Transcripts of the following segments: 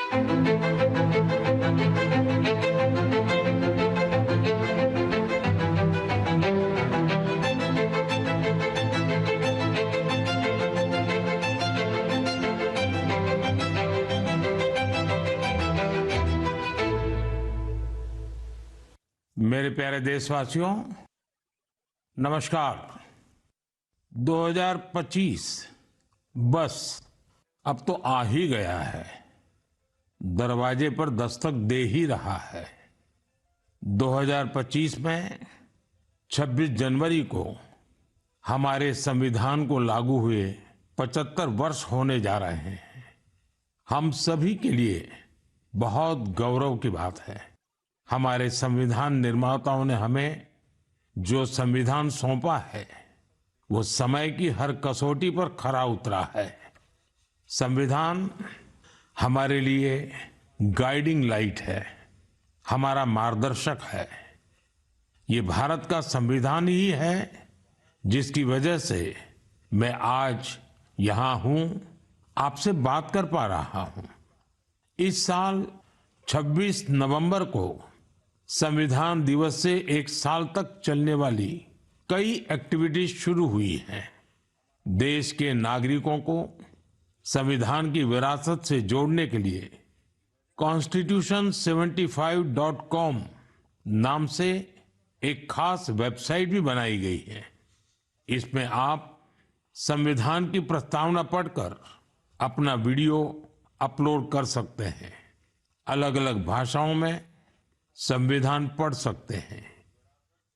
मेरे प्यारे देशवासियों, नमस्कार। 2025 बस अब तो आ ही गया है, दरवाजे पर दस्तक दे ही रहा है। 2025 में 26 जनवरी को हमारे संविधान को लागू हुए 75 वर्ष होने जा रहे हैं। हम सभी के लिए बहुत गौरव की बात है। हमारे संविधान निर्माताओं ने हमें जो संविधान सौंपा है वो समय की हर कसौटी पर खरा उतरा है। संविधान हमारे लिए गाइडिंग लाइट है, हमारा मार्गदर्शक है। ये भारत का संविधान ही है जिसकी वजह से मैं आज यहाँ हूँ, आपसे बात कर पा रहा हूँ। इस साल 26 नवंबर को संविधान दिवस से एक साल तक चलने वाली कई एक्टिविटीज शुरू हुई हैं। देश के नागरिकों को संविधान की विरासत से जोड़ने के लिए constitution75.com नाम से एक खास वेबसाइट भी बनाई गई है। इसमें आप संविधान की प्रस्तावना पढ़कर अपना वीडियो अपलोड कर सकते हैं। अलग अलग भाषाओं में संविधान पढ़ सकते हैं।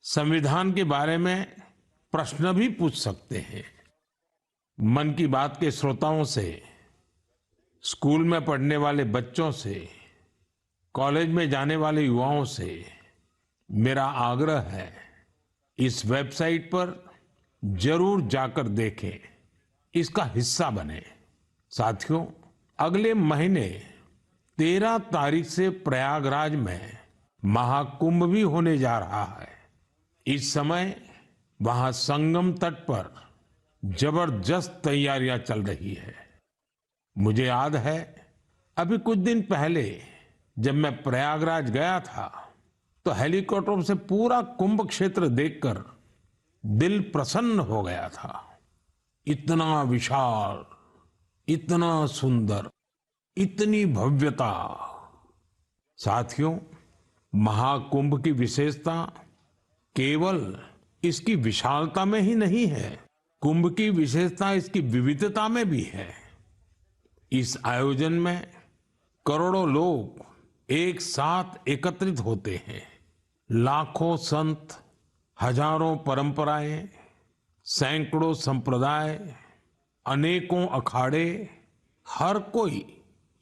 संविधान के बारे में प्रश्न भी पूछ सकते हैं। मन की बात के श्रोताओं से, स्कूल में पढ़ने वाले बच्चों से, कॉलेज में जाने वाले युवाओं से मेरा आग्रह है, इस वेबसाइट पर जरूर जाकर देखें, इसका हिस्सा बने। साथियों, अगले महीने 13 तारीख से प्रयागराज में महाकुंभ भी होने जा रहा है। इस समय वहां संगम तट पर जबरदस्त तैयारियां चल रही है। मुझे याद है, अभी कुछ दिन पहले जब मैं प्रयागराज गया था तो हेलीकॉप्टर से पूरा कुंभ क्षेत्र देखकर दिल प्रसन्न हो गया था। इतना विशाल, इतना सुंदर, इतनी भव्यता। साथियों, महाकुंभ की विशेषता केवल इसकी विशालता में ही नहीं है, कुंभ की विशेषता इसकी विविधता में भी है। इस आयोजन में करोड़ों लोग एक साथ एकत्रित होते हैं। लाखों संत, हजारों परंपराएं, सैकड़ों संप्रदाय, अनेकों अखाड़े, हर कोई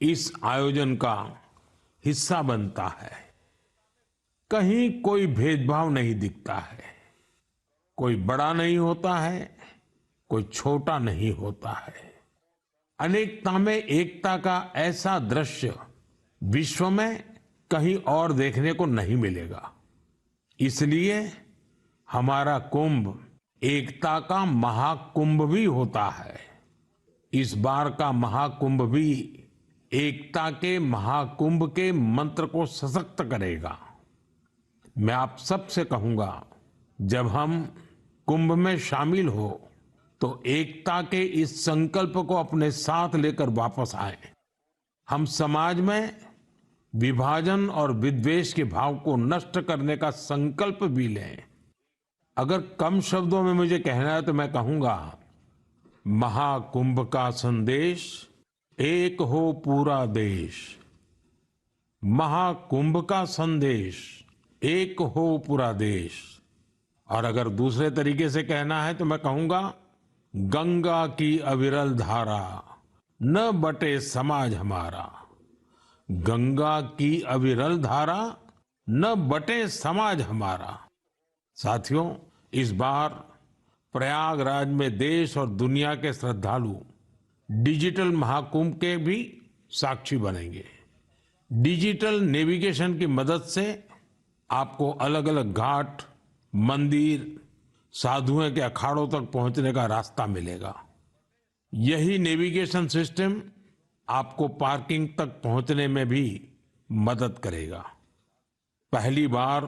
इस आयोजन का हिस्सा बनता है। कहीं कोई भेदभाव नहीं दिखता है, कोई बड़ा नहीं होता है, कोई छोटा नहीं होता है। अनेकता में एकता का ऐसा दृश्य विश्व में कहीं और देखने को नहीं मिलेगा। इसलिए हमारा कुंभ एकता का महाकुंभ भी होता है। इस बार का महाकुंभ भी एकता के महाकुंभ के मंत्र को सशक्त करेगा। मैं आप सबसे कहूंगा, जब हम कुंभ में शामिल हो तो एकता के इस संकल्प को अपने साथ लेकर वापस आए। हम समाज में विभाजन और विद्वेष के भाव को नष्ट करने का संकल्प भी लें। अगर कम शब्दों में मुझे कहना है तो मैं कहूंगा, महाकुंभ का संदेश, एक हो पूरा देश। महाकुंभ का संदेश, एक हो पूरा देश। और अगर दूसरे तरीके से कहना है तो मैं कहूंगा, गंगा की अविरल धारा, न बटे समाज हमारा। गंगा की अविरल धारा, न बटे समाज हमारा। साथियों, इस बार प्रयागराज में देश और दुनिया के श्रद्धालु डिजिटल महाकुंभ के भी साक्षी बनेंगे। डिजिटल नेविगेशन की मदद से आपको अलग अलग घाट, मंदिर, साधुओं के अखाड़ों तक पहुंचने का रास्ता मिलेगा। यही नेविगेशन सिस्टम आपको पार्किंग तक पहुंचने में भी मदद करेगा। पहली बार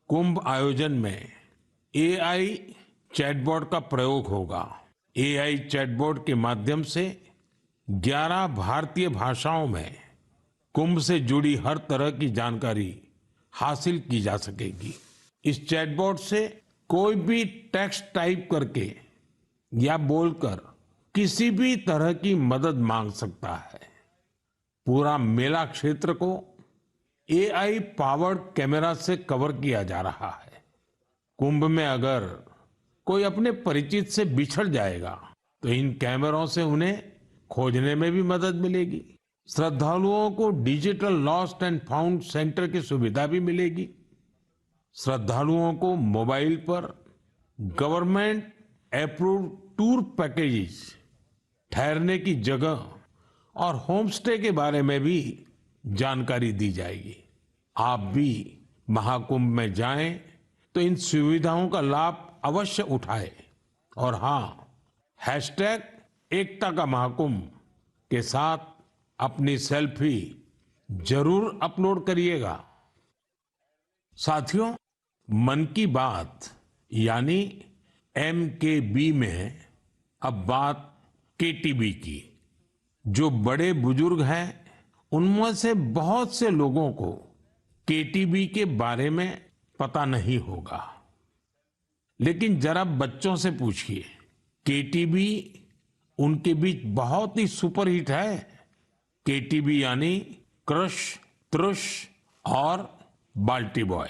कुंभ आयोजन में एआई चैटबॉट का प्रयोग होगा। एआई चैटबॉट के माध्यम से 11 भारतीय भाषाओं में कुंभ से जुड़ी हर तरह की जानकारी हासिल की जा सकेगी। इस चैटबॉट से कोई भी टेक्स्ट टाइप करके या बोलकर किसी भी तरह की मदद मांग सकता है। पूरा मेला क्षेत्र को एआई पावर्ड कैमरा से कवर किया जा रहा है। कुंभ में अगर कोई अपने परिचित से बिछड़ जाएगा तो इन कैमरों से उन्हें खोजने में भी मदद मिलेगी। श्रद्धालुओं को digital lost and found centre की सुविधा भी मिलेगी। श्रद्धालुओं को मोबाइल पर गवर्नमेंट अप्रूव्ड टूर पैकेजेस, ठहरने की जगह और होम स्टे के बारे में भी जानकारी दी जाएगी। आप भी महाकुंभ में जाएं तो इन सुविधाओं का लाभ अवश्य उठाएं। और हाँ, हैशटैग एकता का महाकुंभ के साथ अपनी सेल्फी जरूर अपलोड करिएगा। साथियों, मन की बात यानी MKB में अब बात KTB की। जो बड़े बुजुर्ग हैं उनमें से बहुत से लोगों को KTB के बारे में पता नहीं होगा, लेकिन जरा बच्चों से पूछिए। KTB उनके बीच बहुत ही सुपरहिट है। KTB यानी क्रश, त्रुश और बाल्टी बॉय।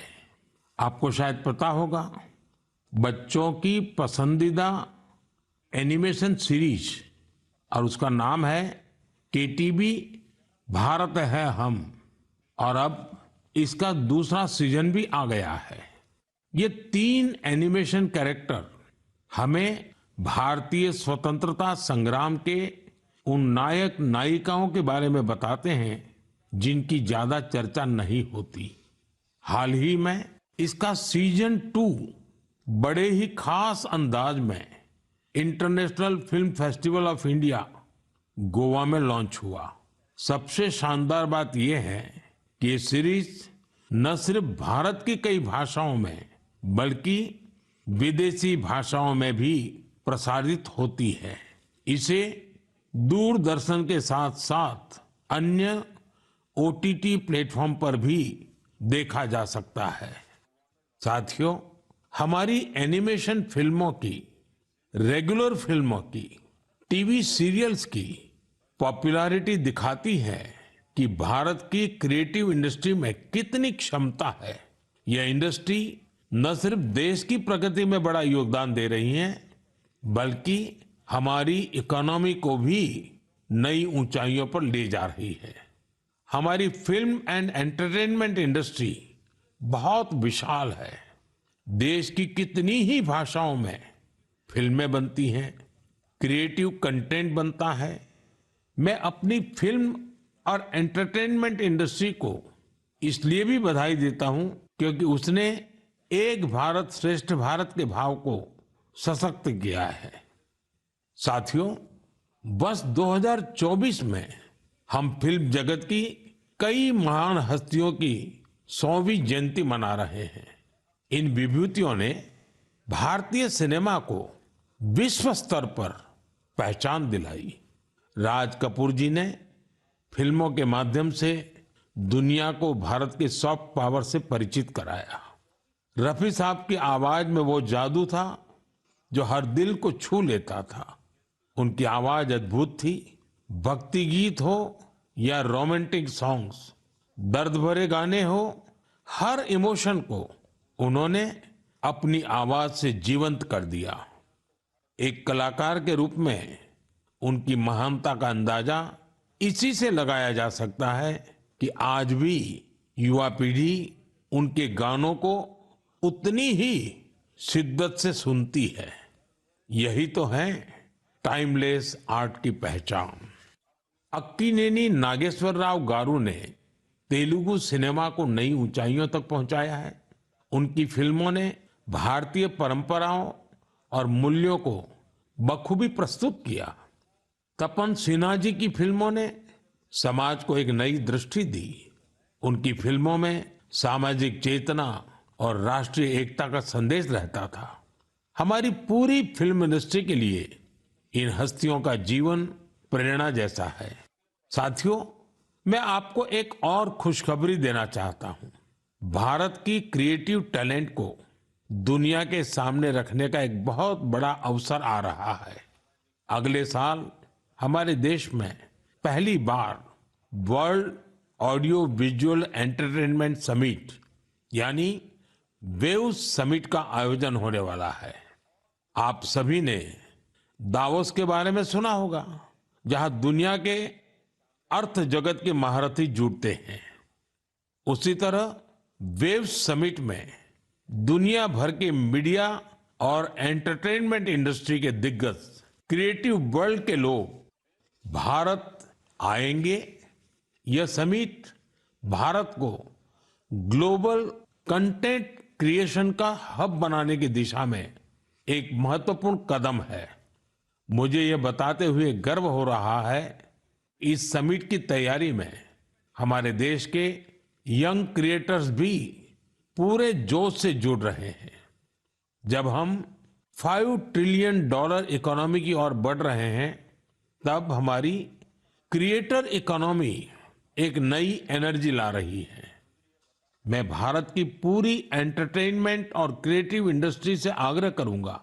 आपको शायद पता होगा, बच्चों की पसंदीदा एनिमेशन सीरीज और उसका नाम है KTB भारत है हम। और अब इसका दूसरा सीजन भी आ गया है। ये 3 एनिमेशन कैरेक्टर हमें भारतीय स्वतंत्रता संग्राम के उन नायक नायिकाओं के बारे में बताते हैं जिनकी ज्यादा चर्चा नहीं होती। हाल ही में इसका सीजन 2 बड़े ही खास अंदाज में international film festival of India Goa में लॉन्च हुआ। सबसे शानदार बात यह है कि ये सीरीज न सिर्फ भारत की कई भाषाओं में बल्कि विदेशी भाषाओं में भी प्रसारित होती है। इसे दूरदर्शन के साथ साथ अन्य OTT प्लेटफॉर्म पर भी देखा जा सकता है। साथियों, हमारी एनिमेशन फिल्मों की, रेगुलर फिल्मों की, टीवी सीरियल्स की पॉपुलैरिटी दिखाती है कि भारत की क्रिएटिव इंडस्ट्री में कितनी क्षमता है। यह इंडस्ट्री न सिर्फ देश की प्रगति में बड़ा योगदान दे रही है, बल्कि हमारी इकोनॉमी को भी नई ऊंचाइयों पर ले जा रही है। हमारी फिल्म एंड एंटरटेनमेंट इंडस्ट्री बहुत विशाल है। देश की कितनी ही भाषाओं में फिल्में बनती हैं, क्रिएटिव कंटेंट बनता है। मैं अपनी फिल्म और एंटरटेनमेंट इंडस्ट्री को इसलिए भी बधाई देता हूं क्योंकि उसने एक भारत श्रेष्ठ भारत के भाव को सशक्त किया है। साथियों, वर्ष 2024 में हम फिल्म जगत की कई महान हस्तियों की 100वीं जयंती मना रहे हैं। इन विभूतियों ने भारतीय सिनेमा को विश्व स्तर पर पहचान दिलाई। राज कपूर जी ने फिल्मों के माध्यम से दुनिया को भारत के सॉफ्ट पावर से परिचित कराया। रफी साहब की आवाज में वो जादू था जो हर दिल को छू लेता था। उनकी आवाज अद्भुत थी। भक्ति गीत हो या रोमांटिक सॉन्ग्स, दर्द भरे गाने हो, हर इमोशन को उन्होंने अपनी आवाज से जीवंत कर दिया। एक कलाकार के रूप में उनकी महानता का अंदाजा इसी से लगाया जा सकता है कि आज भी युवा पीढ़ी उनके गानों को उतनी ही शिद्दत से सुनती है। यही तो है टाइमलेस आर्ट की पहचान। अक्कीनेनी नागेश्वर राव गारू ने तेलुगु सिनेमा को नई ऊंचाइयों तक पहुंचाया है। उनकी फिल्मों ने भारतीय परंपराओं और मूल्यों को बखूबी प्रस्तुत किया। तपन सिन्हा जी की फिल्मों ने समाज को एक नई दृष्टि दी। उनकी फिल्मों में सामाजिक चेतना और राष्ट्रीय एकता का संदेश रहता था। हमारी पूरी फिल्म इंडस्ट्री के लिए इन हस्तियों का जीवन प्रेरणा जैसा है। साथियों, मैं आपको एक और खुशखबरी देना चाहता हूं। भारत की क्रिएटिव टैलेंट को दुनिया के सामने रखने का एक बहुत बड़ा अवसर आ रहा है। अगले साल हमारे देश में पहली बार world audio visual entertainment summit यानी वेव समिट का आयोजन होने वाला है। आप सभी ने दावोस के बारे में सुना होगा, जहां दुनिया के अर्थ जगत के महारथी जुटते हैं। उसी तरह वेव समिट में दुनिया भर के मीडिया और एंटरटेनमेंट इंडस्ट्री के दिग्गज क्रिएटिव वर्ल्ड के लोग भारत आएंगे। यह समिट भारत को ग्लोबल कंटेंट क्रिएशन का हब बनाने की दिशा में एक महत्वपूर्ण कदम है। मुझे यह बताते हुए गर्व हो रहा है, इस समिट की तैयारी में हमारे देश के यंग क्रिएटर्स भी पूरे जोश से जुड़ रहे हैं। जब हम $5 ट्रिलियन इकोनॉमी की ओर बढ़ रहे हैं, तब हमारी क्रिएटर इकोनॉमी एक नई एनर्जी ला रही है। मैं भारत की पूरी एंटरटेनमेंट और क्रिएटिव इंडस्ट्री से आग्रह करूंगा,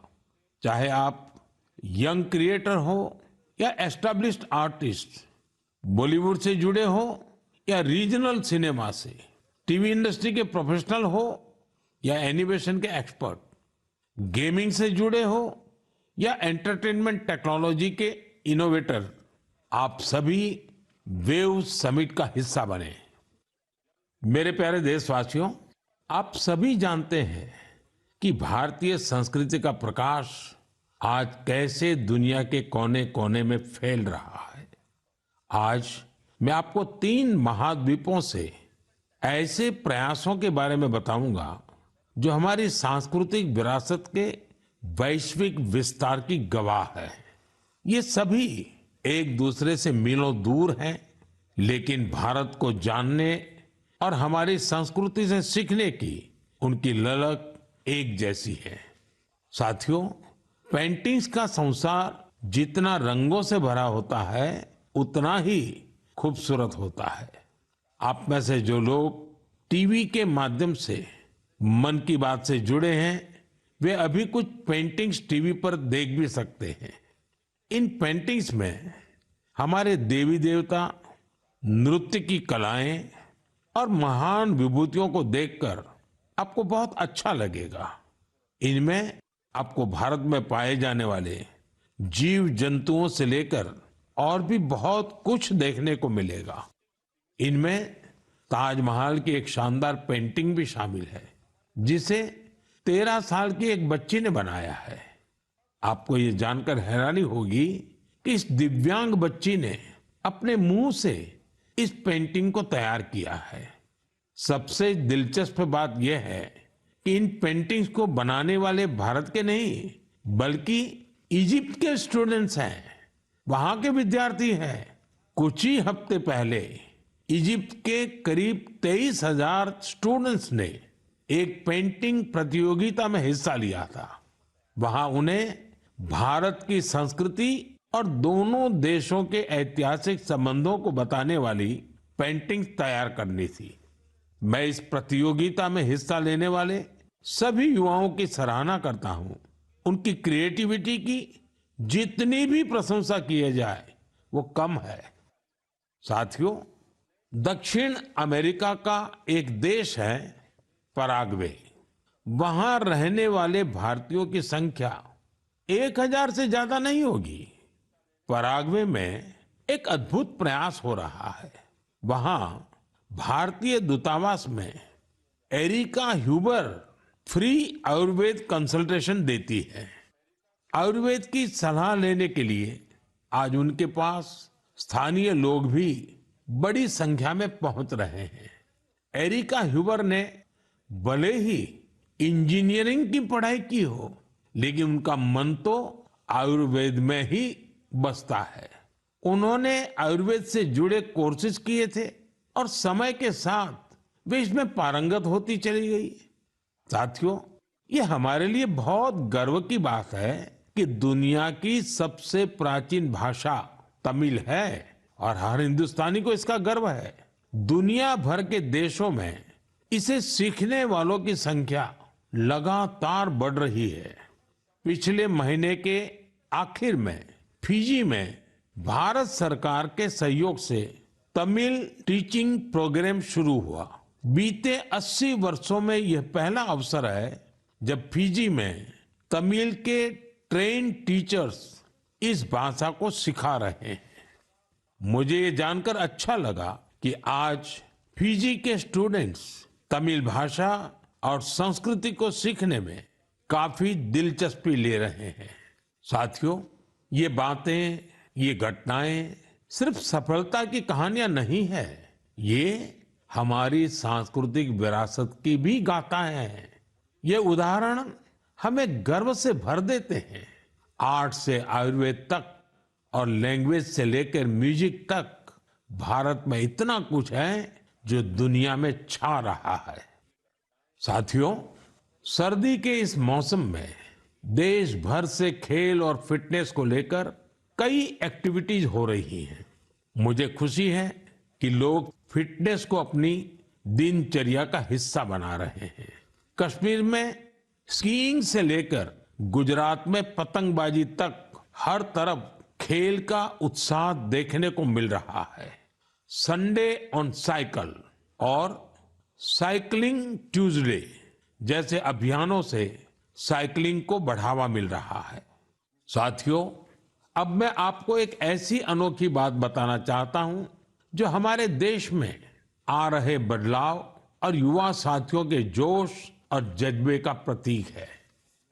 चाहे आप यंग क्रिएटर हो या एस्टैब्लिश्ड आर्टिस्ट, बॉलीवुड से जुड़े हो या रीजनल सिनेमा से, टीवी इंडस्ट्री के प्रोफेशनल हो या एनिमेशन के एक्सपर्ट, गेमिंग से जुड़े हो या एंटरटेनमेंट टेक्नोलॉजी के इनोवेटर, आप सभी वेव समिट का हिस्सा बने। मेरे प्यारे देशवासियों, आप सभी जानते हैं कि भारतीय संस्कृति का प्रकाश आज कैसे दुनिया के कोने कोने में फैल रहा है। आज मैं आपको 3 महाद्वीपों से ऐसे प्रयासों के बारे में बताऊंगा जो हमारी सांस्कृतिक विरासत के वैश्विक विस्तार की गवाह है। ये सभी एक दूसरे से मीलों दूर हैं, लेकिन भारत को जानने और हमारी संस्कृति से सीखने की उनकी ललक एक जैसी है। साथियों, पेंटिंग्स का संसार जितना रंगों से भरा होता है, उतना ही खूबसूरत होता है। आप में से जो लोग टीवी के माध्यम से मन की बात से जुड़े हैं, वे अभी कुछ पेंटिंग्स टीवी पर देख भी सकते हैं। इन पेंटिंग्स में हमारे देवी देवता, नृत्य की कलाएं और महान विभूतियों को देखकर आपको बहुत अच्छा लगेगा। इनमें आपको भारत में पाए जाने वाले जीव जंतुओं से लेकर और भी बहुत कुछ देखने को मिलेगा। इनमें ताजमहल की एक शानदार पेंटिंग भी शामिल है, जिसे 13 साल की एक बच्ची ने बनाया है। आपको ये जानकर हैरानी होगी कि इस दिव्यांग बच्ची ने अपने मुंह से इस पेंटिंग को तैयार किया है। सबसे दिलचस्प बात यह है कि इन पेंटिंग्स को बनाने वाले भारत के नहीं, बल्कि इजिप्ट के स्टूडेंट्स हैं, वहां के विद्यार्थी हैं। कुछ ही हफ्ते पहले इजिप्ट के करीब 23,000 स्टूडेंट्स ने एक पेंटिंग प्रतियोगिता में हिस्सा लिया था। वहां उन्हें भारत की संस्कृति और दोनों देशों के ऐतिहासिक संबंधों को बताने वाली पेंटिंग तैयार करनी थी। मैं इस प्रतियोगिता में हिस्सा लेने वाले सभी युवाओं की सराहना करता हूं। उनकी क्रिएटिविटी की जितनी भी प्रशंसा की जाए वो कम है। साथियों, दक्षिण अमेरिका का एक देश है पराग्वे। वहां रहने वाले भारतीयों की संख्या 1,000 से ज्यादा नहीं होगी। पराग्वे में एक अद्भुत प्रयास हो रहा है। वहां भारतीय दूतावास में Erica Huber free Ayurveda consultation देती है। आयुर्वेद की सलाह लेने के लिए आज उनके पास स्थानीय लोग भी बड़ी संख्या में पहुंच रहे हैं। एरिका ह्यूबर ने भले ही इंजीनियरिंग की पढ़ाई की हो, लेकिन उनका मन तो आयुर्वेद में ही बसता है। उन्होंने आयुर्वेद से जुड़े कोर्सेज किए थे और समय के साथ वे इसमें पारंगत होती चली गई। साथियों, ये हमारे लिए बहुत गर्व की बात है कि दुनिया की सबसे प्राचीन भाषा तमिल है और हर हिंदुस्तानी को इसका गर्व है। दुनिया भर के देशों में इसे सीखने वालों की संख्या लगातार बढ़ रही है। पिछले महीने के आखिर में फिजी में भारत सरकार के सहयोग से तमिल टीचिंग प्रोग्राम शुरू हुआ। बीते 80 वर्षों में यह पहला अवसर है जब फिजी में तमिल के ट्रेन टीचर्स इस भाषा को सिखा रहे हैं। मुझे ये जानकर अच्छा लगा कि आज फिजी के स्टूडेंट्स तमिल भाषा और संस्कृति को सीखने में काफी दिलचस्पी ले रहे हैं। साथियों, ये बातें, ये घटनाएं सिर्फ सफलता की कहानियां नहीं है, ये हमारी सांस्कृतिक विरासत की भी गाथाएं हैं। ये उदाहरण हमें गर्व से भर देते हैं। आर्ट से आयुर्वेद तक और लैंग्वेज से लेकर म्यूजिक तक भारत में इतना कुछ है जो दुनिया में छा रहा है। साथियों, सर्दी के इस मौसम में देश भर से खेल और फिटनेस को लेकर कई एक्टिविटीज हो रही हैं। मुझे खुशी है कि लोग फिटनेस को अपनी दिनचर्या का हिस्सा बना रहे हैं। कश्मीर में स्कीइंग से लेकर गुजरात में पतंगबाजी तक हर तरफ खेल का उत्साह देखने को मिल रहा है। संडे ऑन साइकिल और साइकिलिंग ट्यूसडे जैसे अभियानों से साइकिलिंग को बढ़ावा मिल रहा है। साथियों, अब मैं आपको एक ऐसी अनोखी बात बताना चाहता हूं जो हमारे देश में आ रहे बदलाव और युवा साथियों के जोश और जज्बे का प्रतीक है।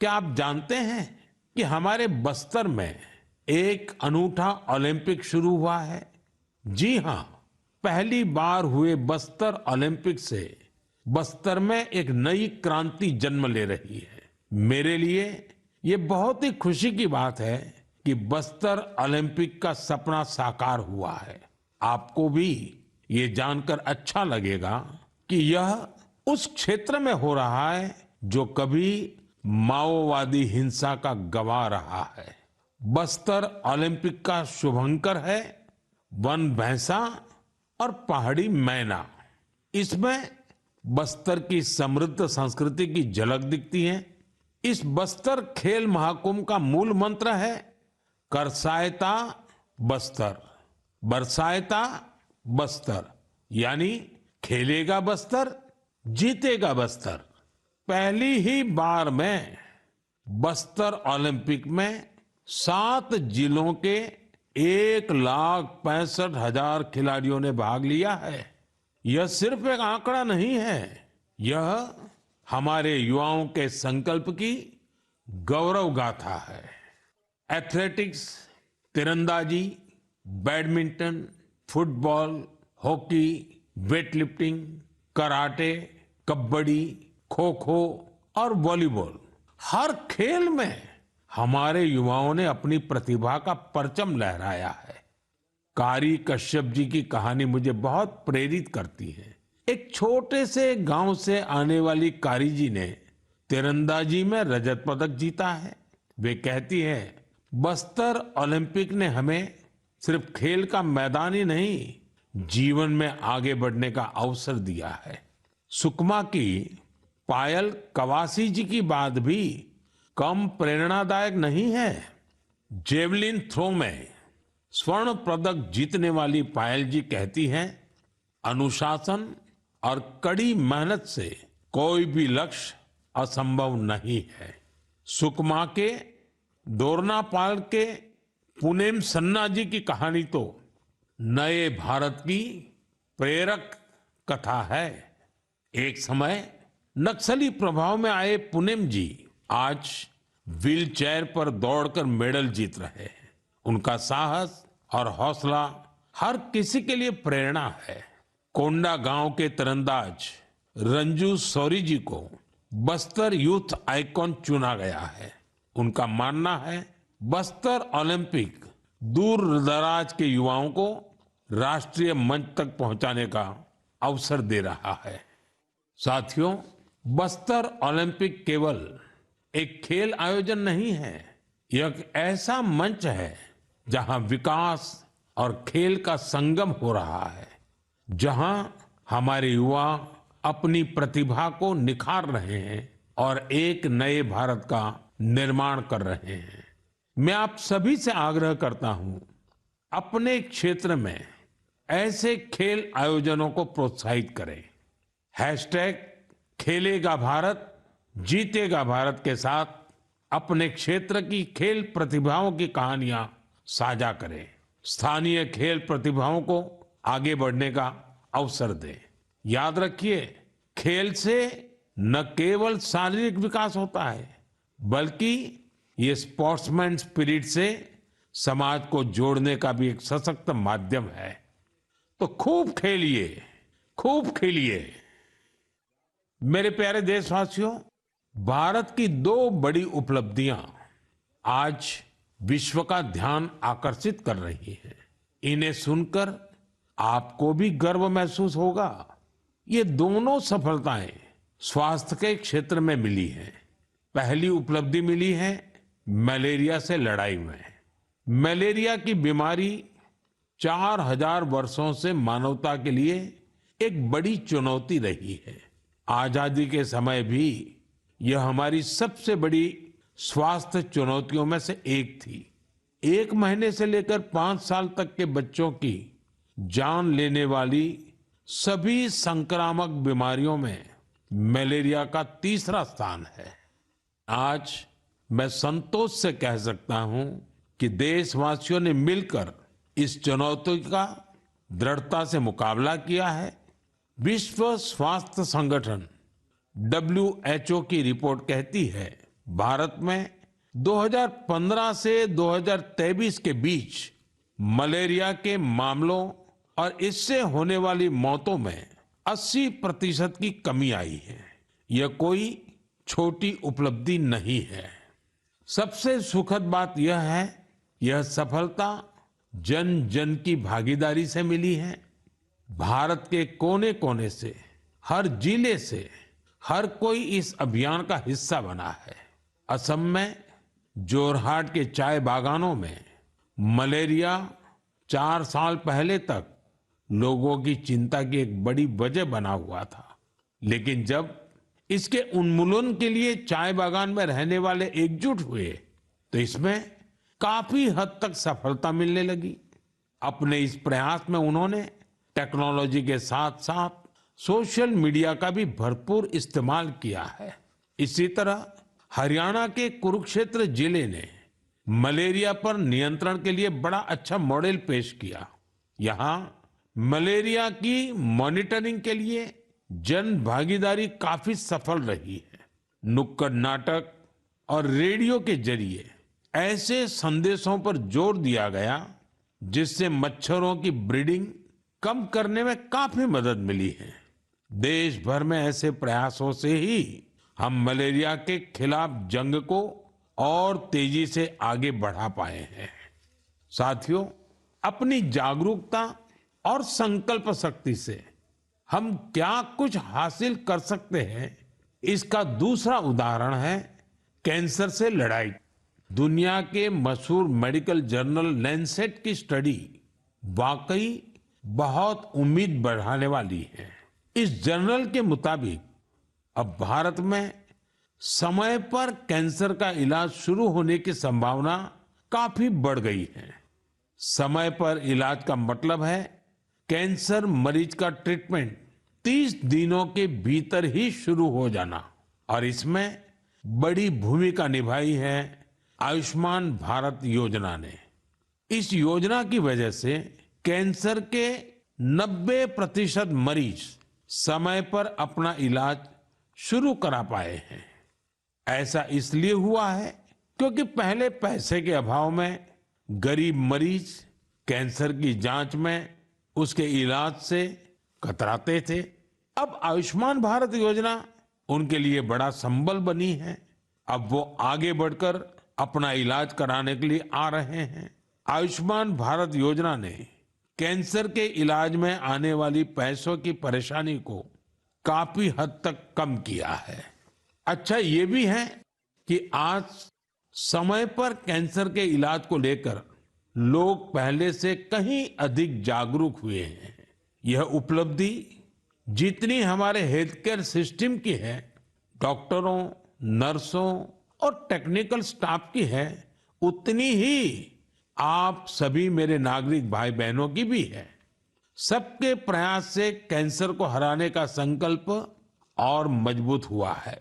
क्या आप जानते हैं कि हमारे बस्तर में एक अनूठा ओलंपिक शुरू हुआ है? जी हां, पहली बार हुए बस्तर ओलंपिक से बस्तर में एक नई क्रांति जन्म ले रही है। मेरे लिए ये बहुत ही खुशी की बात है कि बस्तर ओलंपिक का सपना साकार हुआ है। आपको भी ये जानकर अच्छा लगेगा कि यह उस क्षेत्र में हो रहा है जो कभी माओवादी हिंसा का गवाह रहा है। बस्तर ओलंपिक का शुभंकर है वन भैंसा और पहाड़ी मैना। इसमें बस्तर की समृद्ध संस्कृति की झलक दिखती है। इस बस्तर खेल महाकुंभ का मूल मंत्र है करसायता बस्तर, बरसायता बस्तर, यानी खेलेगा बस्तर, जीतेगा बस्तर। पहली ही बार में बस्तर ओलंपिक में 7 जिलों के 1,65,000 खिलाड़ियों ने भाग लिया है। यह सिर्फ एक आंकड़ा नहीं है, यह हमारे युवाओं के संकल्प की गौरव गाथा है। एथलेटिक्स, तीरंदाजी, badminton, football, hockey, weightlifting, karate, kabaddi, kho kho और वॉलीबॉल, हर खेल में हमारे युवाओं ने अपनी प्रतिभा का परचम लहराया है। कारी कश्यप जी की कहानी मुझे बहुत प्रेरित करती है। एक छोटे से गांव से आने वाली कारी जी ने तीरंदाजी में रजत पदक जीता है। वे कहती है, बस्तर ओलंपिक ने हमें सिर्फ खेल का मैदान ही नहीं, जीवन में आगे बढ़ने का अवसर दिया है। सुकमा की पायल कवासी जी की बात भी कम प्रेरणादायक नहीं है। जेवलिन थ्रो में स्वर्ण पदक जीतने वाली पायल जी कहती हैं, अनुशासन और कड़ी मेहनत से कोई भी लक्ष्य असंभव नहीं है। सुकमा के दोरनापाल के पुनेम सन्ना जी की कहानी तो नए भारत की प्रेरक कथा है। एक समय नक्सली प्रभाव में आए पुनेम जी आज व्हील चेयर पर दौड़कर मेडल जीत रहे हैं। उनका साहस और हौसला हर किसी के लिए प्रेरणा है। कोंडा गांव के तीरंदाज रंजू सौरी जी को बस्तर यूथ आइकॉन चुना गया है। उनका मानना है बस्तर ओलंपिक दूर दराज के युवाओं को राष्ट्रीय मंच तक पहुंचाने का अवसर दे रहा है। साथियों, बस्तर ओलंपिक केवल एक खेल आयोजन नहीं है, यह एक ऐसा मंच है जहां विकास और खेल का संगम हो रहा है, जहां हमारे युवा अपनी प्रतिभा को निखार रहे हैं और एक नए भारत का निर्माण कर रहे हैं। मैं आप सभी से आग्रह करता हूं, अपने क्षेत्र में ऐसे खेल आयोजनों को प्रोत्साहित करें। हैशटैग खेलेगा भारत जीतेगा भारत के साथ अपने क्षेत्र की खेल प्रतिभाओं की कहानियां साझा करें। स्थानीय खेल प्रतिभाओं को आगे बढ़ने का अवसर दें। याद रखिए, खेल से न केवल शारीरिक विकास होता है, बल्कि ये स्पोर्ट्समैन स्पिरिट से समाज को जोड़ने का भी एक सशक्त माध्यम है। तो खूब खेलिए, खूब खेलिए। मेरे प्यारे देशवासियों, भारत की दो बड़ी उपलब्धियां आज विश्व का ध्यान आकर्षित कर रही हैं। इन्हें सुनकर आपको भी गर्व महसूस होगा। ये दोनों सफलताएं स्वास्थ्य के क्षेत्र में मिली हैं। पहली उपलब्धि मिली है मलेरिया से लड़ाई में। मलेरिया की बीमारी 4000 वर्षों से मानवता के लिए एक बड़ी चुनौती रही है। आजादी के समय भी यह हमारी सबसे बड़ी स्वास्थ्य चुनौतियों में से एक थी। 1 महीने से लेकर 5 साल तक के बच्चों की जान लेने वाली सभी संक्रामक बीमारियों में मलेरिया का तीसरा स्थान है। आज मैं संतोष से कह सकता हूं कि देशवासियों ने मिलकर इस चुनौती का दृढ़ता से मुकाबला किया है। विश्व स्वास्थ्य संगठन WHO की रिपोर्ट कहती है, भारत में 2015 से 2023 के बीच मलेरिया के मामलों और इससे होने वाली मौतों में 80% की कमी आई है। यह कोई छोटी उपलब्धि नहीं है। सबसे सुखद बात यह है, यह सफलता जन जन की भागीदारी से मिली है। भारत के कोने कोने से, हर जिले से हर कोई इस अभियान का हिस्सा बना है। असम में जोरहाट के चाय बागानों में मलेरिया 4 साल पहले तक लोगों की चिंता की एक बड़ी वजह बना हुआ था, लेकिन जब इसके उन्मूलन के लिए चाय बागान में रहने वाले एकजुट हुए तो इसमें काफी हद तक सफलता मिलने लगी। अपने इस प्रयास में उन्होंने टेक्नोलॉजी के साथ साथ सोशल मीडिया का भी भरपूर इस्तेमाल किया है। इसी तरह हरियाणा के कुरुक्षेत्र जिले ने मलेरिया पर नियंत्रण के लिए बड़ा अच्छा मॉडल पेश किया। यहाँ मलेरिया की मॉनिटरिंग के लिए जन भागीदारी काफी सफल रही है। नुक्कड़ नाटक और रेडियो के जरिए ऐसे संदेशों पर जोर दिया गया जिससे मच्छरों की ब्रीडिंग कम करने में काफी मदद मिली है। देश भर में ऐसे प्रयासों से ही हम मलेरिया के खिलाफ जंग को और तेजी से आगे बढ़ा पाए हैं। साथियों, अपनी जागरूकता और संकल्प शक्ति से हम क्या कुछ हासिल कर सकते हैं, इसका दूसरा उदाहरण है कैंसर से लड़ाई। दुनिया के मशहूर मेडिकल जर्नल लैंसेट की स्टडी वाकई बहुत उम्मीद बढ़ाने वाली है। इस जर्नल के मुताबिक अब भारत में समय पर कैंसर का इलाज शुरू होने की संभावना काफी बढ़ गई है। समय पर इलाज का मतलब है कैंसर मरीज का ट्रीटमेंट 30 दिनों के भीतर ही शुरू हो जाना। और इसमें बड़ी भूमिका निभाई है आयुष्मान भारत योजना ने। इस योजना की वजह से कैंसर के 90% मरीज समय पर अपना इलाज शुरू करा पाए हैं। ऐसा इसलिए हुआ है क्योंकि पहले पैसे के अभाव में गरीब मरीज कैंसर की जांच में, उसके इलाज से कतराते थे। अब आयुष्मान भारत योजना उनके लिए बड़ा संबल बनी है। अब वो आगे बढ़कर अपना इलाज कराने के लिए आ रहे हैं। आयुष्मान भारत योजना ने कैंसर के इलाज में आने वाली पैसों की परेशानी को काफी हद तक कम किया है। अच्छा ये भी है कि आज समय पर कैंसर के इलाज को लेकर लोग पहले से कहीं अधिक जागरूक हुए हैं। यह उपलब्धि जितनी हमारे हेल्थ केयर सिस्टम की है, डॉक्टरों, नर्सों और टेक्निकल स्टाफ की है, उतनी ही आप सभी मेरे नागरिक भाई बहनों की भी है। सबके प्रयास से कैंसर को हराने का संकल्प और मजबूत हुआ है।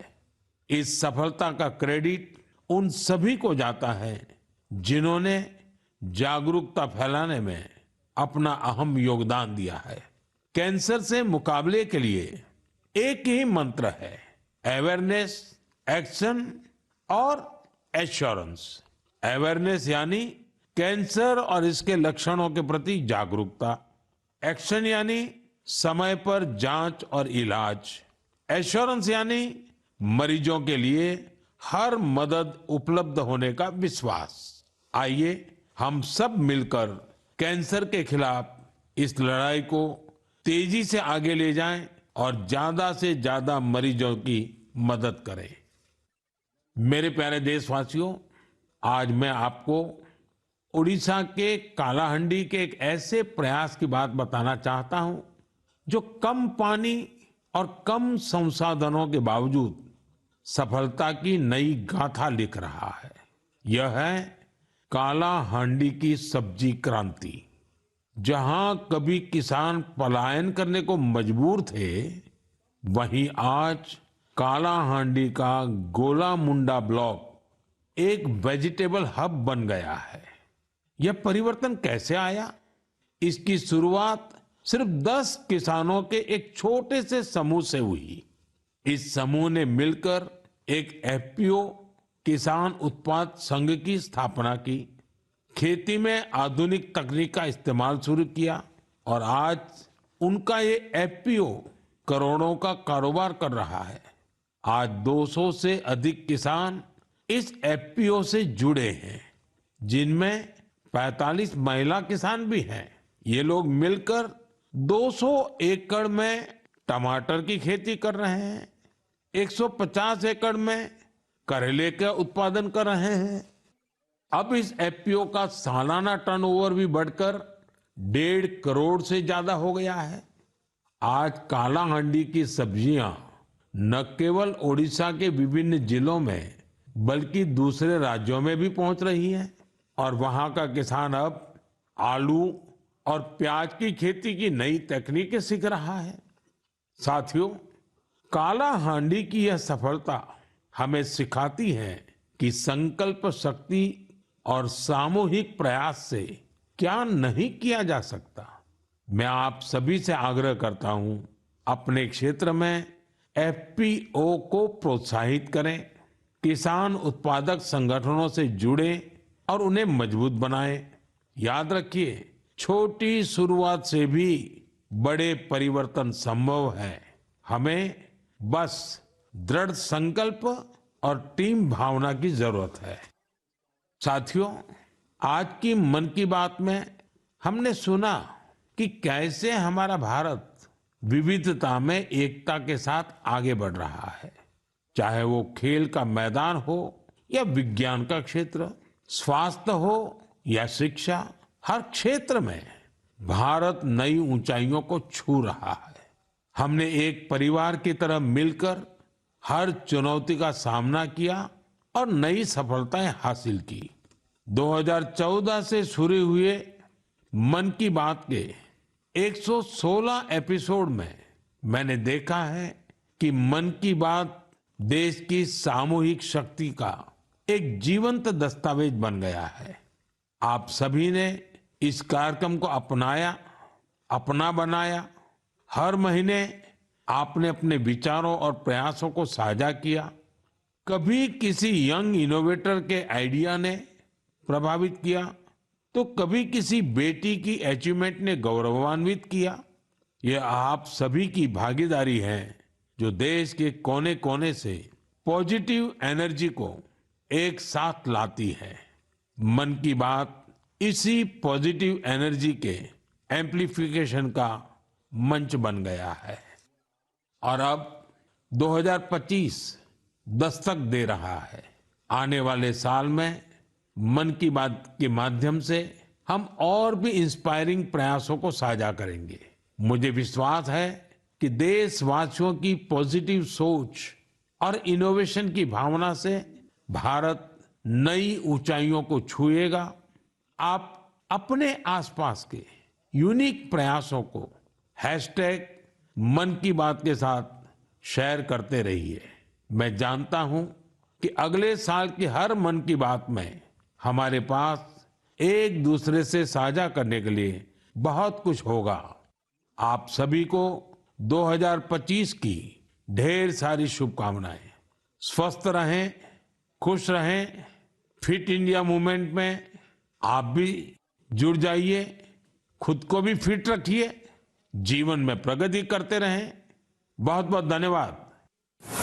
इस सफलता का क्रेडिट उन सभी को जाता है जिन्होंने जागरूकता फैलाने में अपना अहम योगदान दिया है। कैंसर से मुकाबले के लिए एक ही मंत्र है, अवेयरनेस, एक्शन और एश्योरेंस। अवेयरनेस यानी कैंसर और इसके लक्षणों के प्रति जागरूकता, एक्शन यानी समय पर जांच और इलाज, एश्योरेंस यानी मरीजों के लिए हर मदद उपलब्ध होने का विश्वास। आइए हम सब मिलकर कैंसर के खिलाफ इस लड़ाई को तेजी से आगे ले जाएं और ज्यादा से ज्यादा मरीजों की मदद करें। मेरे प्यारे देशवासियों, आज मैं आपको उड़ीसा के कालाहांडी के एक ऐसे प्रयास की बात बताना चाहता हूं जो कम पानी और कम संसाधनों के बावजूद सफलता की नई गाथा लिख रहा है। यह है कालाहांडी की सब्जी क्रांति। जहां कभी किसान पलायन करने को मजबूर थे, वहीं आज कालाहांडी का गोला मुंडा ब्लॉक एक वेजिटेबल हब बन गया है। यह परिवर्तन कैसे आया? इसकी शुरुआत सिर्फ 10 किसानों के एक छोटे से समूह से हुई। इस समूह ने मिलकर एक एफपीओ किसान उत्पाद संघ की स्थापना की, खेती में आधुनिक तकनीक का इस्तेमाल शुरू किया और आज उनका ये एफपीओ करोड़ों का कारोबार कर रहा है। आज 200 से अधिक किसान इस एफपीओ से जुड़े हैं, जिनमें 45 महिला किसान भी हैं। ये लोग मिलकर 200 एकड़ में टमाटर की खेती कर रहे हैं, 150 एकड़ में करेले का उत्पादन कर रहे हैं। अब इस एफपीओ का सालाना टर्नओवर भी बढ़कर 1.5 करोड़ से ज्यादा हो गया है। आज कालाहांडी की सब्जियां न केवल ओडिशा के विभिन्न जिलों में बल्कि दूसरे राज्यों में भी पहुंच रही हैं और वहां का किसान अब आलू और प्याज की खेती की नई तकनीकें सीख रहा है। साथियों, कालाहांडी की यह सफलता हमें सिखाती है कि संकल्प शक्ति और सामूहिक प्रयास से क्या नहीं किया जा सकता। मैं आप सभी से आग्रह करता हूं, अपने क्षेत्र में एफपीओ को प्रोत्साहित करें, किसान उत्पादक संगठनों से जुड़े और उन्हें मजबूत बनाएं। याद रखिए, छोटी शुरुआत से भी बड़े परिवर्तन संभव है। हमें बस दृढ़ संकल्प और टीम भावना की जरूरत है। साथियों, आज की मन की बात में हमने सुना कि कैसे हमारा भारत विविधता में एकता के साथ आगे बढ़ रहा है। चाहे वो खेल का मैदान हो या विज्ञान का क्षेत्र, स्वास्थ्य हो या शिक्षा, हर क्षेत्र में भारत नई ऊंचाइयों को छू रहा है। हमने एक परिवार की तरह मिलकर हर चुनौती का सामना किया और नई सफलताएं हासिल की। 2014 से शुरू हुए मन की बात के 116 एपिसोड में मैंने देखा है कि मन की बात देश की सामूहिक शक्ति का एक जीवंत दस्तावेज बन गया है। आप सभी ने इस कार्यक्रम को अपनाया, अपना बनाया। हर महीने आपने अपने विचारों और प्रयासों को साझा किया। कभी किसी यंग इनोवेटर के आइडिया ने प्रभावित किया, तो कभी किसी बेटी की अचीवमेंट ने गौरवान्वित किया। यह आप सभी की भागीदारी है जो देश के कोने कोने से पॉजिटिव एनर्जी को एक साथ लाती है। मन की बात इसी पॉजिटिव एनर्जी के एम्प्लीफिकेशन का मंच बन गया है। और अब 2025 दस्तक दे रहा है। आने वाले साल में मन की बात के माध्यम से हम और भी इंस्पायरिंग प्रयासों को साझा करेंगे। मुझे विश्वास है कि देशवासियों की पॉजिटिव सोच और इनोवेशन की भावना से भारत नई ऊंचाइयों को छुएगा। आप अपने आसपास के यूनिक प्रयासों को हैशटैग मन की बात के साथ शेयर करते रहिए। मैं जानता हूं कि अगले साल की हर मन की बात में हमारे पास एक दूसरे से साझा करने के लिए बहुत कुछ होगा। आप सभी को 2025 की ढेर सारी शुभकामनाएं। स्वस्थ रहें, खुश रहें। फिट इंडिया मूवमेंट में आप भी जुड़ जाइए। खुद को भी फिट रखिए, जीवन में प्रगति करते रहें। बहुत बहुत धन्यवाद।